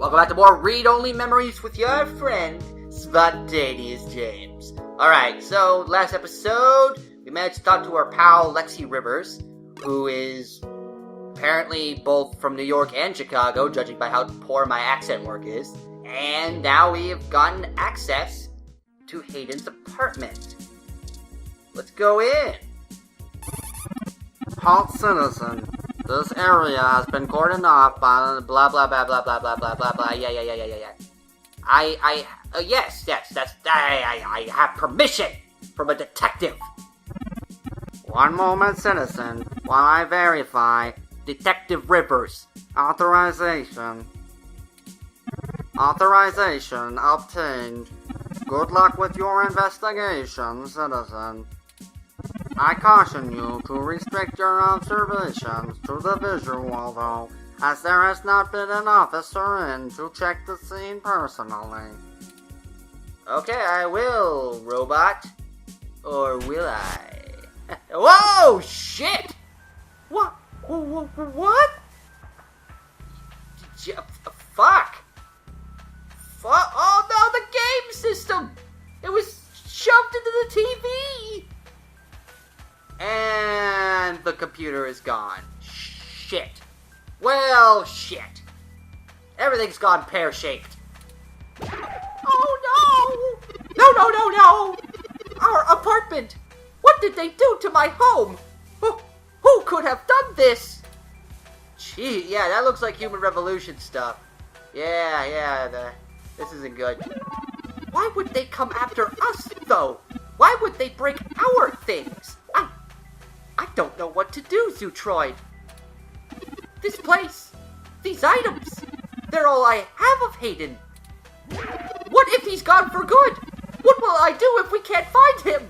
Welcome back to more read-only memories with your friend, Spontaneous James. Alright, so last episode, we managed to talk to our pal Lexi Rivers, who is apparently both from New York and Chicago, judging by how poor my accent work is. And now we have gotten access to Hayden's apartment. Let's go in. Halt citizen. This area has been cordoned off by blah blah blah blah blah blah blah blah blah. Yeah. Yes, I have permission from a detective. One moment, citizen, while I verify. Detective Rivers. Authorization obtained. Good luck with your investigation, citizen. I caution you to restrict your observations to the visual, though, as there has not been an officer in to check the scene personally. Okay, I will, robot. Or will I? Whoa, shit! What? Fuck! Oh no, the game system! It was shoved into the TV! And the computer is gone. Shit. Well, shit. Everything's gone pear-shaped. Oh no! No! Our apartment! What did they do to my home? Who could have done this? Gee, yeah, that looks like Human Revolution stuff. This isn't good. Why would they come after us, though? Why would they break our things? I don't know what to do, Zootroid. This place, these items, they're all I have of Hayden. What if he's gone for good? What will I do if we can't find him?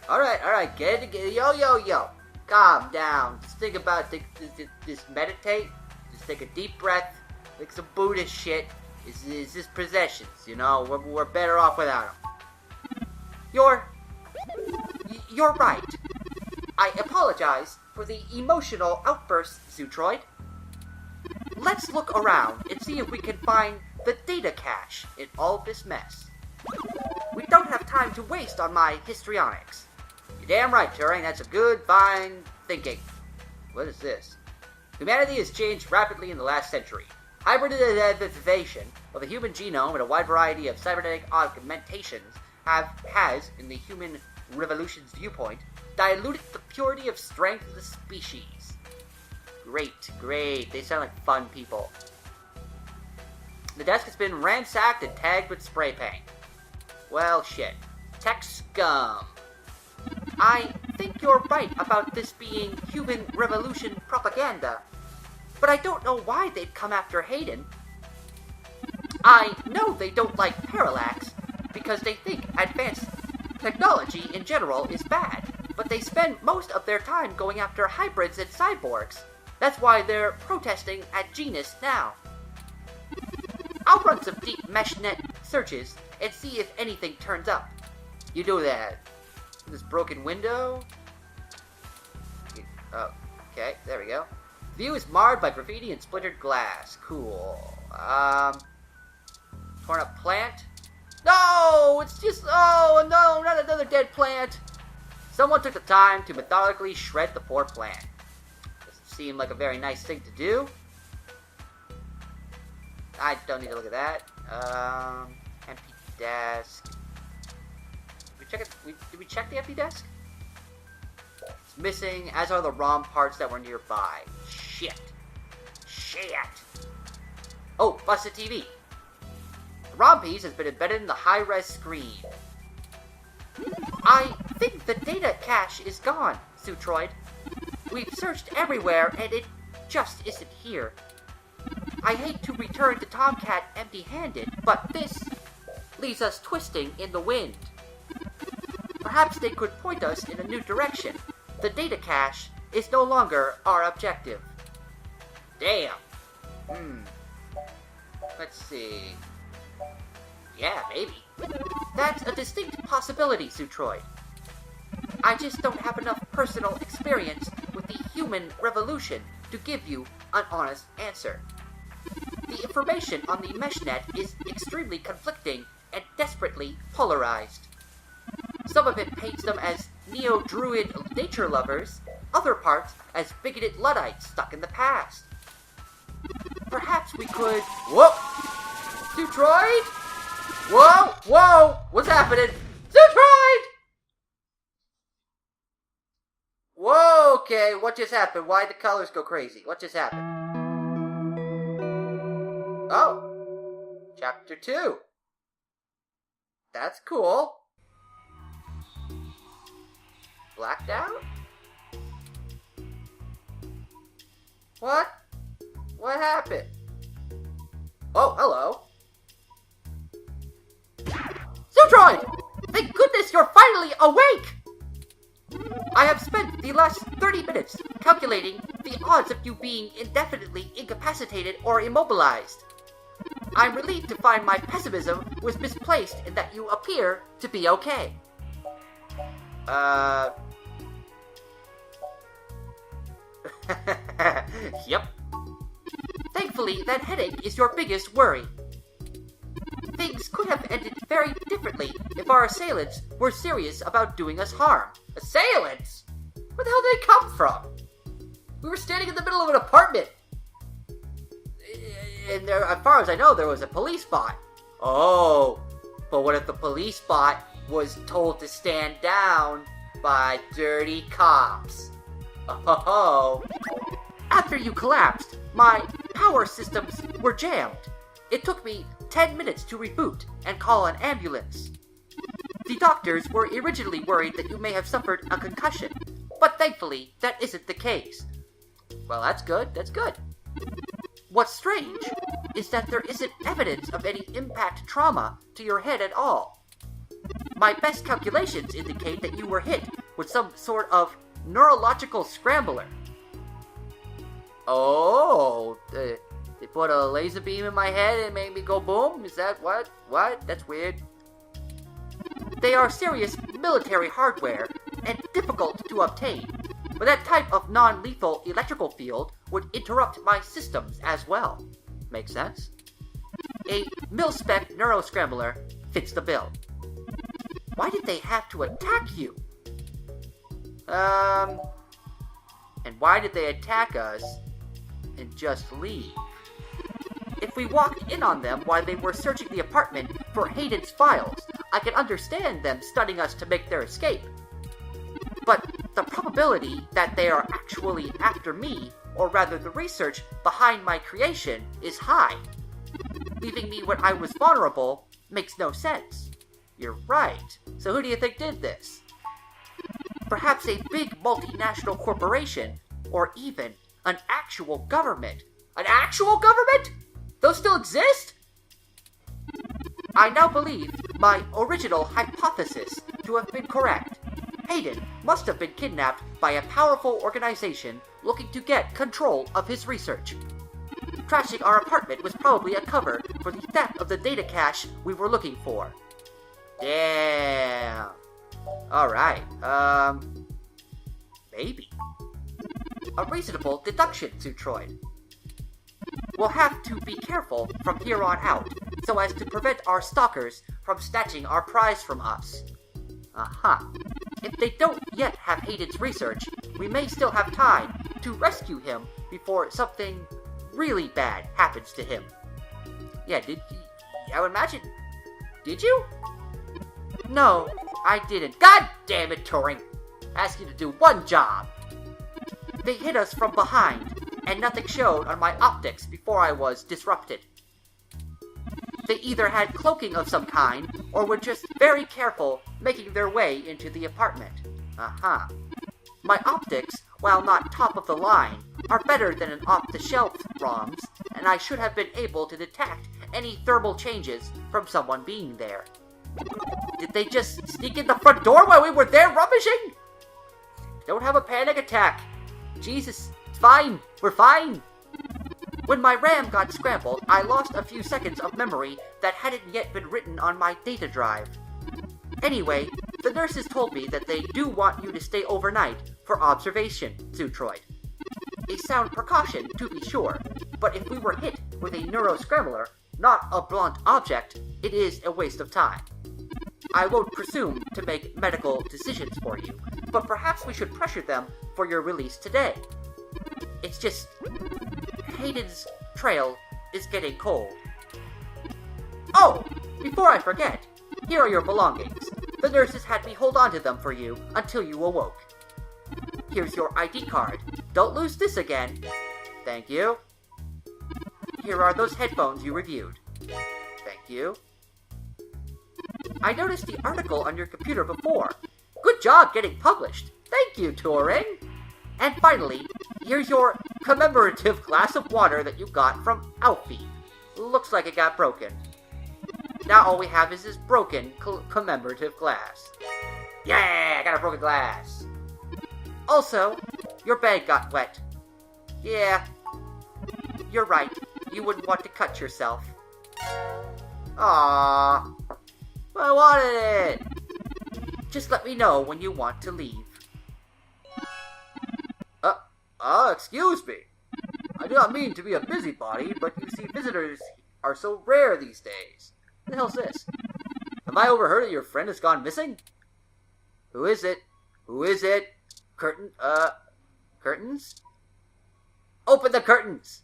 Alright, get it, yo. Calm down. Just think about just meditate. Just take a deep breath. Like some Buddhist shit. It's just possessions, you know? We're better off without them. You're right. I apologize for the emotional outburst, Zootroid. Let's look around and see if we can find the data cache in all this mess. We don't have time to waste on my histrionics. You're damn right, Turing. That's a good, fine thinking. What is this? Humanity has changed rapidly in the last century. Hybridization of the human genome and a wide variety of cybernetic augmentations has, in the human revolution's viewpoint, diluted the purity of strength of the species. Great. They sound like fun people. The desk has been ransacked and tagged with spray paint. Well, shit. Tech scum. I think you're right about this being human revolution propaganda, but I don't know why they'd come after Hayden. I know they don't like Parallax because they think advanced technology in general is bad, but they spend most of their time going after hybrids and cyborgs. That's why they're protesting at Genus now. I'll run some deep meshnet searches and see if anything turns up. You do that. This broken window. Okay, there we go. View is marred by graffiti and splintered glass. Cool. Torn up plant. No! It's just... Oh, no! Not another dead plant! Someone took the time to methodically shred the poor plant. Doesn't seem like a very nice thing to do. I don't need to look at that. Empty desk. Did we check the empty desk? It's missing, as are the ROM parts that were nearby. Shit. Oh, busted TV. The ROM piece has been embedded in the high-res screen. I think the data cache is gone, Zootroid. We've searched everywhere, and it just isn't here. I hate to return to Tomcat empty-handed, but this leaves us twisting in the wind. Perhaps they could point us in a new direction. The data cache is no longer our objective. Damn. Let's see. Yeah, maybe. That's a distinct possibility, Zootroid. I just don't have enough personal experience with the human revolution to give you an honest answer. the information on the meshnet is extremely conflicting and desperately polarized. Some of it paints them as neo-druid nature lovers, other parts as bigoted Luddites stuck in the past. Perhaps we could... Whoa! Zootroid? Whoa! Whoa! What's happening? Zootroid! Whoa, okay, what just happened? Why'd the colors go crazy? What just happened? Oh! Chapter 2. That's cool. Blacked out? What? What happened? Oh, hello. Zootroid! Thank goodness you're finally awake! I have spent the last 30 minutes calculating the odds of you being indefinitely incapacitated or immobilized. I'm relieved to find my pessimism was misplaced and that you appear to be okay. Yep. Thankfully, that headache is your biggest worry. Things could have ended very differently if our assailants were serious about doing us harm. Assailants? Where the hell did they come from? We were standing in the middle of an apartment. And there, as far as I know, there was a police bot. Oh, but what if the police bot was told to stand down by dirty cops? Oh. After you collapsed, my power systems were jammed. It took me 10 minutes to reboot and call an ambulance. The doctors were originally worried that you may have suffered a concussion, but thankfully that isn't the case. Well, that's good, that's good. What's strange is that there isn't evidence of any impact trauma to your head at all. My best calculations indicate that you were hit with some sort of neurological scrambler. Oh, they put a laser beam in my head and made me go boom? Is that what? What? That's weird. They are serious military hardware and difficult to obtain, but that type of non-lethal electrical field would interrupt my systems as well. Makes sense? A mil-spec neuroscrambler fits the bill. Why did they have to attack you? And why did they attack us and just leave? If we walked in on them while they were searching the apartment for Hayden's files, I can understand them stunning us to make their escape. But the probability that they are actually after me, or rather the research behind my creation, is high. Leaving me when I was vulnerable makes no sense. You're right. So who do you think did this? Perhaps a big multinational corporation, or even an actual government. An actual government? Those still exist? I now believe my original hypothesis to have been correct. Hayden must have been kidnapped by a powerful organization looking to get control of his research. Trashing our apartment was probably a cover for the theft of the data cache we were looking for. Damn. Alright, maybe. A reasonable deduction, Zootroid. We'll have to be careful from here on out, so as to prevent our stalkers from snatching our prize from us. Aha. If they don't yet have Hayden's research, we may still have time to rescue him before something really bad happens to him. Yeah, I would imagine... Did you? No, I didn't. God damn it, Turing! Ask you to do one job. They hit us from behind, and nothing showed on my optics before I was disrupted. They either had cloaking of some kind, or were just very careful making their way into the apartment. Aha. My optics, while not top of the line, are better than an off-the-shelf ROM's, and I should have been able to detect any thermal changes from someone being there. Did they just sneak in the front door while we were there rummaging? Don't have a panic attack. Jesus, it's fine. We're fine. When my RAM got scrambled, I lost a few seconds of memory that hadn't yet been written on my data drive. Anyway, the nurses told me that they do want you to stay overnight for observation, Zootroid. A sound precaution, to be sure, but if we were hit with a neuroscrambler, not a blunt object, it is a waste of time. I won't presume to make medical decisions for you, but perhaps we should pressure them for your release today. It's just, Hayden's trail is getting cold. Oh, before I forget, here are your belongings. The nurses had me hold on to them for you until you awoke. Here's your ID card. Don't lose this again. Thank you. Here are those headphones you reviewed. Thank you. I noticed the article on your computer before. Good job getting published. Thank you, Turing. And finally, here's your commemorative glass of water that you got from Alfie. Looks like it got broken. Now all we have is this broken commemorative glass. Yeah, I got a broken glass. Also, your bag got wet. Yeah, you're right. You wouldn't want to cut yourself. Aww. I wanted it. Just let me know when you want to leave. Excuse me. I do not mean to be a busybody, but you see, visitors are so rare these days. What the hell's this? Have I overheard that your friend has gone missing? Who is it? Who is it? Curtains? Open the curtains!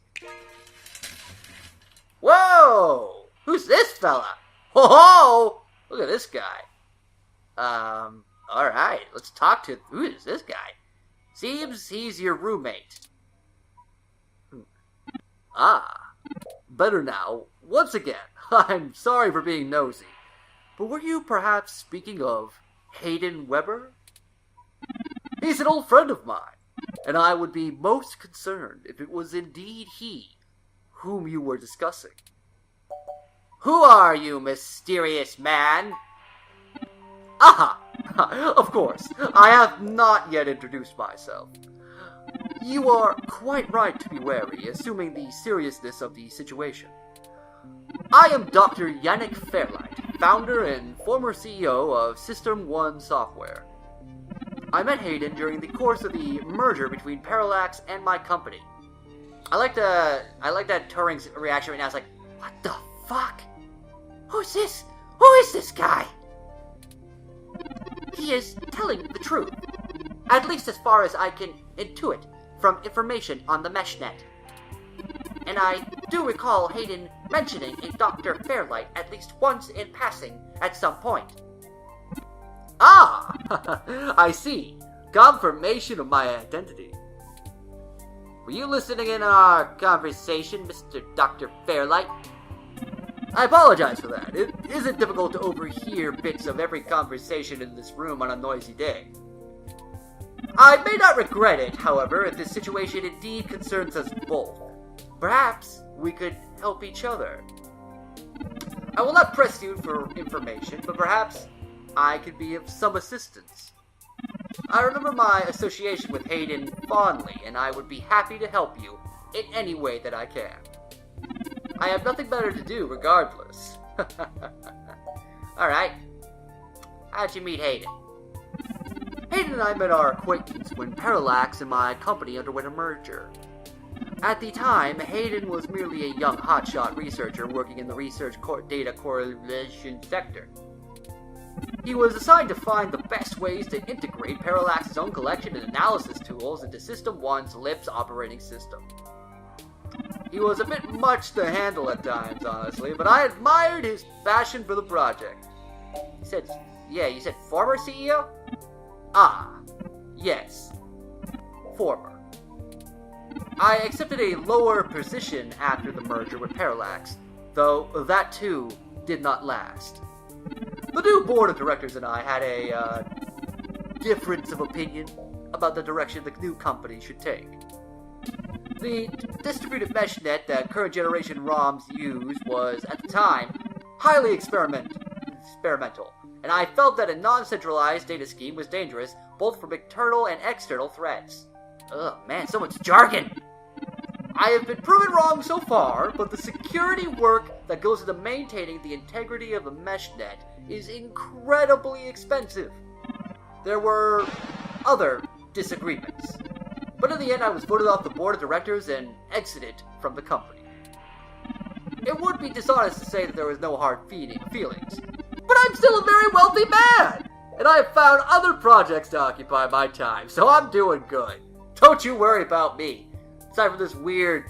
Whoa! Who's this fella? Ho ho! Look at this guy. Alright, let's talk to... Who is this guy? Seems he's your roommate. Better now. Once again, I'm sorry for being nosy, but were you perhaps speaking of Hayden Weber? He's an old friend of mine, and I would be most concerned if it was indeed he whom you were discussing. Who are you, mysterious man? Aha! Of course, I have not yet introduced myself. You are quite right to be wary, assuming the seriousness of the situation. I am Dr. Yannick Fairlight, founder and former CEO of System 1 Software. I met Hayden during the course of the merger between Parallax and my company. I like that Turing's reaction right now. It's like, what the fuck? Who's this? Who is this guy? He is telling the truth, at least as far as I can intuit from information on the meshnet. And I do recall Hayden mentioning a Dr. Fairlight at least once in passing at some point. I see. Confirmation of my identity. Were you listening in on our conversation, Mr. Dr. Fairlight? I apologize for that. It isn't difficult to overhear bits of every conversation in this room on a noisy day. I may not regret it, however, if this situation indeed concerns us both. Perhaps we could help each other. I will not press you for information, but perhaps I could be of some assistance. I remember my association with Hayden fondly, and I would be happy to help you in any way that I can. I have nothing better to do regardless. Alright. How'd you meet Hayden? Hayden and I met our acquaintance when Parallax and my company underwent a merger. At the time, Hayden was merely a young hotshot researcher working in the research data correlation sector. He was assigned to find the best ways to integrate Parallax's own collection and analysis tools into System 1's LIPS operating system. He was a bit much to handle at times, honestly, but I admired his passion for the project. You said former CEO? Yes. Former. I accepted a lower position after the merger with Parallax, though that too did not last. The new board of directors and I had a difference of opinion about the direction the new company should take. The distributed meshnet that current generation ROMs use was, at the time, highly experimental, and I felt that a non-centralized data scheme was dangerous both from internal and external threats. Ugh, man, so much jargon! I have been proven wrong so far, but the security work that goes into maintaining the integrity of the meshnet is incredibly expensive. There were other disagreements, but in the end I was voted off the board of directors and exited from the company. it would be dishonest to say that there was no hard feelings. But I'm still a very wealthy man, and I have found other projects to occupy my time, so I'm doing good. Don't you worry about me. Aside from this weird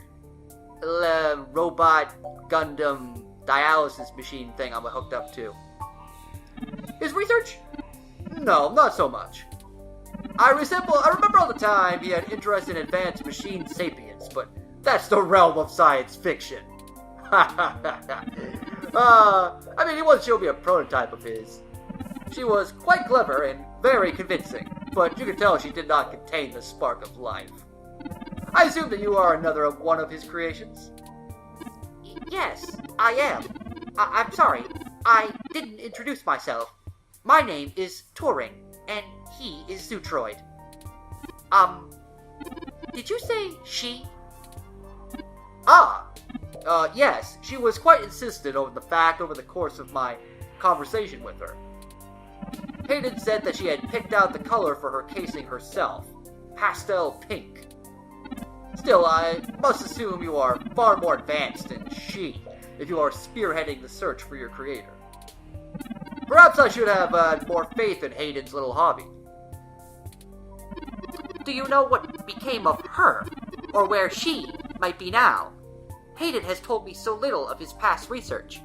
robot Gundam dialysis machine thing I'm hooked up to. His research? No, not so much. I remember all the time he had interest in advanced machine sapience, but that's the realm of science fiction. He once showed me a prototype of his. She was quite clever and very convincing, but you could tell she did not contain the spark of life. I assume that you are another of one of his creations? Yes, I am. I'm sorry, I didn't introduce myself. My name is Turing, and he is Zootroid. Did you say she? Yes, she was quite insistent over the fact over the course of my conversation with her. Hayden said that she had picked out the color for her casing herself, pastel pink. Still, I must assume you are far more advanced than she, if you are spearheading the search for your creator. Perhaps I should have more faith in Hayden's little hobby. Do you know what became of her, or where she might be now? Hayden has told me so little of his past research.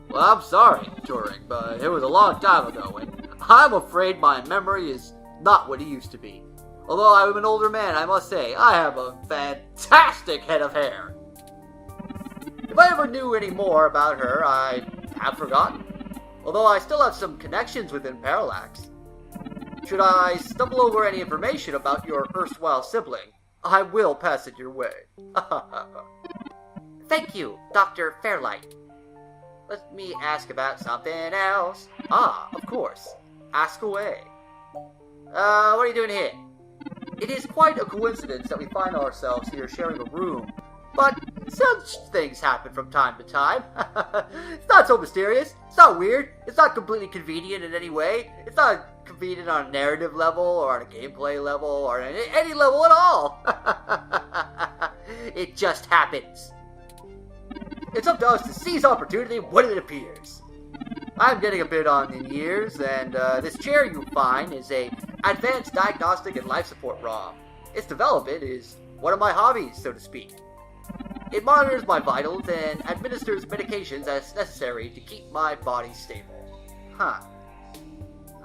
Well, I'm sorry, Turing, but it was a long time ago, and I'm afraid my memory is not what it used to be. Although I'm an older man, I must say, I have a fantastic head of hair. If I ever knew any more about her, I have forgotten. Although I still have some connections within Parallax. Should I stumble over any information about your erstwhile sibling, I will pass it your way. Thank you, Dr. Fairlight. Let me ask about something else. Of course. Ask away. What are you doing here? It is quite a coincidence that we find ourselves here sharing a room, but such things happen from time to time. It's not so mysterious. It's not weird. It's not completely convenient in any way. It's not convenient on a narrative level, or on a gameplay level, or on any level at all. It just happens. It's up to us to seize opportunity when it appears. I'm getting a bit on in years, and this chair you find is a advanced diagnostic and life support ROM. Its development is one of my hobbies, so to speak. It monitors my vitals and administers medications as necessary to keep my body stable. Huh.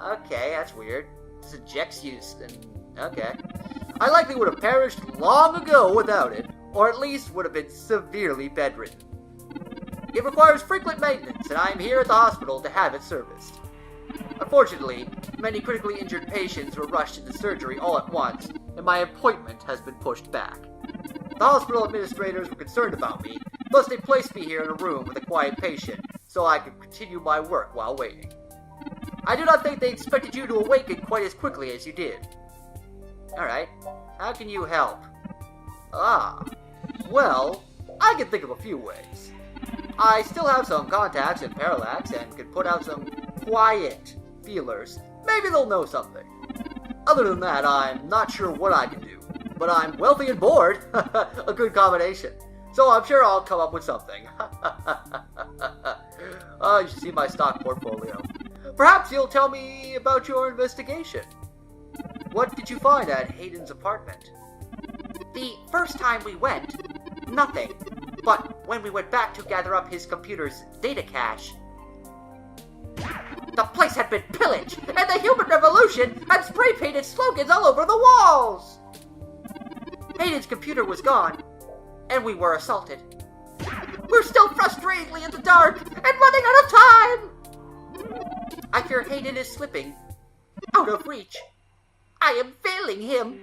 Okay, that's weird. This ejects use, and okay. I likely would have perished long ago without it, or at least would have been severely bedridden. It requires frequent maintenance, and I am here at the hospital to have it serviced. Unfortunately, many critically injured patients were rushed into surgery all at once, and my appointment has been pushed back. The hospital administrators were concerned about me, thus they placed me here in a room with a quiet patient, so I could continue my work while waiting. I do not think they expected you to awaken quite as quickly as you did. Alright, how can you help? Well, I can think of a few ways. I still have some contacts in Parallax and can put out some quiet feelers. Maybe they'll know something. Other than that, I'm not sure what I can do. But I'm wealthy and bored. A good combination. So I'm sure I'll come up with something. You should see my stock portfolio. Perhaps you'll tell me about your investigation. What did you find at Hayden's apartment? The first time we went, nothing. But when we went back to gather up his computer's data cache, the place had been pillaged, and the human revolution had spray-painted slogans all over the walls! Hayden's computer was gone, and we were assaulted. We're still frustratingly in the dark, and running out of time! I fear Hayden is slipping out of reach. I am failing him.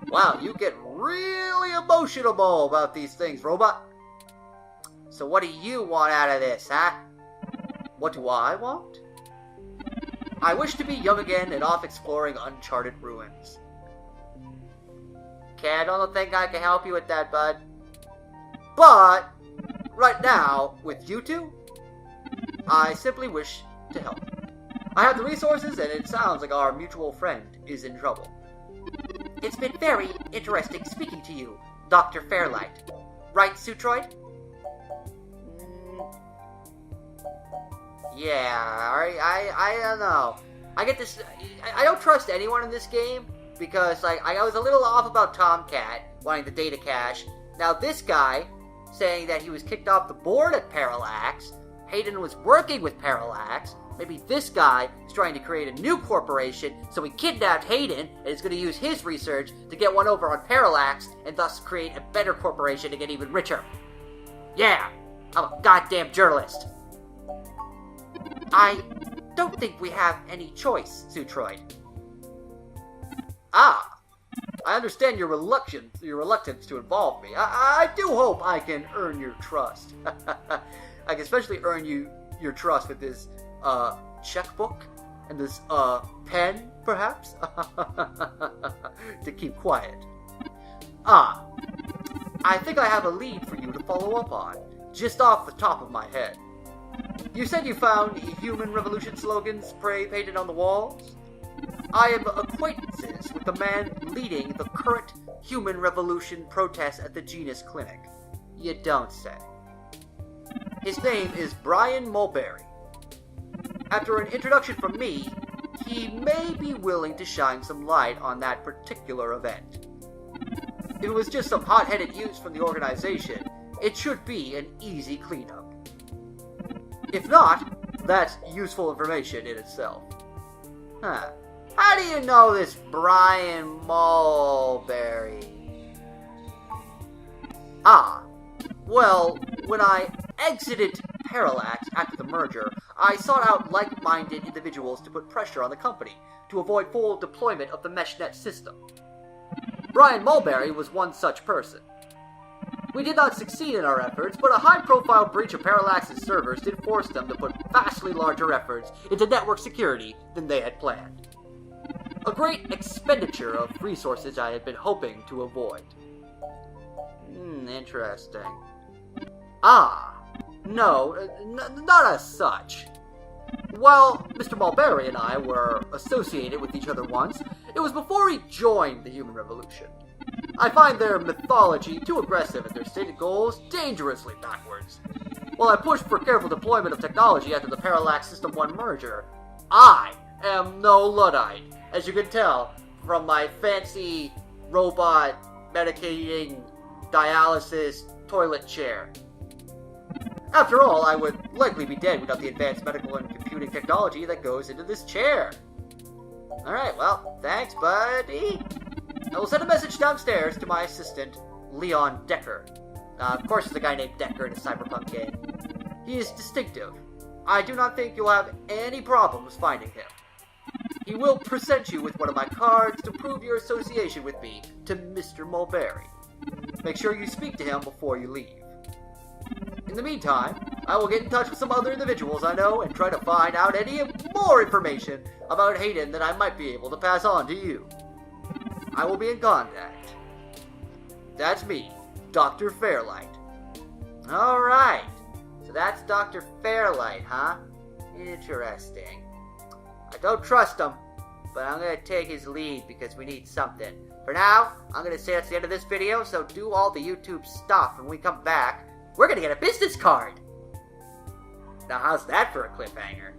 Wow, you get really emotional about these things, robot. So what do you want out of this, huh? What do I want? I wish to be young again and off exploring uncharted ruins. Okay, I don't think I can help you with that, bud. But, right now, with you two, I simply wish to help. I have the resources, and it sounds like our mutual friend is in trouble. It's been very interesting speaking to you, Dr. Fairlight. Right, Sutroid? Yeah, alright, I don't know. I get this, I don't trust anyone in this game, because I was a little off about Tomcat wanting the data cache. Now this guy, saying that he was kicked off the board at Parallax, Hayden was working with Parallax, maybe this guy is trying to create a new corporation, so he kidnapped Hayden, and is going to use his research to get one over on Parallax, and thus create a better corporation to get even richer. Yeah, I'm a goddamn journalist. I don't think we have any choice, Sutroid. Ah, I understand your reluctance to involve me. I do hope I can earn your trust. I can especially earn your trust with this, checkbook and this, pen, perhaps? To keep quiet. Ah, I think I have a lead for you to follow up on, just off the top of my head. You said you found Human Revolution slogans painted on the walls? I am acquaintances with the man leading the current Human Revolution protests at the Genus Clinic. You don't say. His name is Brian Mulberry. After an introduction from me, he may be willing to shine some light on that particular event. If it was just some hot-headed use from the organization, it should be an easy cleanup. If not, that's useful information in itself. Huh. How do you know this Brian Mulberry? Ah, well, when I exited Parallax after the merger, I sought out like-minded individuals to put pressure on the company to avoid full deployment of the MeshNet system. Brian Mulberry was one such person. We did not succeed in our efforts, but a high-profile breach of Parallax's servers did force them to put vastly larger efforts into network security than they had planned. A great expenditure of resources I had been hoping to avoid. Interesting. Ah, no, not as such. While Mr. Mulberry and I were associated with each other once, it was before he joined the Human Revolution. I find their mythology too aggressive and their stated goals dangerously backwards. While I pushed for careful deployment of technology after the Parallax System 1 merger, I am no Luddite, as you can tell from my fancy robot medicating dialysis toilet chair. After all, I would likely be dead without the advanced medical and computing technology that goes into this chair. Alright, well, thanks, buddy. I will send a message downstairs to my assistant, Leon Decker. Of course, there's a guy named Decker in a cyberpunk game. He is distinctive. I do not think you'll have any problems finding him. He will present you with one of my cards to prove your association with me to Mr. Mulberry. Make sure you speak to him before you leave. In the meantime, I will get in touch with some other individuals I know and try to find out any more information about Hayden that I might be able to pass on to you. I will be in contact. That's me, Dr. Fairlight. Alright, so that's Dr. Fairlight, huh? Interesting. I don't trust him, but I'm going to take his lead because we need something. For now, I'm going to say that's the end of this video, so do all the YouTube stuff. When we come back, we're going to get a business card. Now, how's that for a cliffhanger?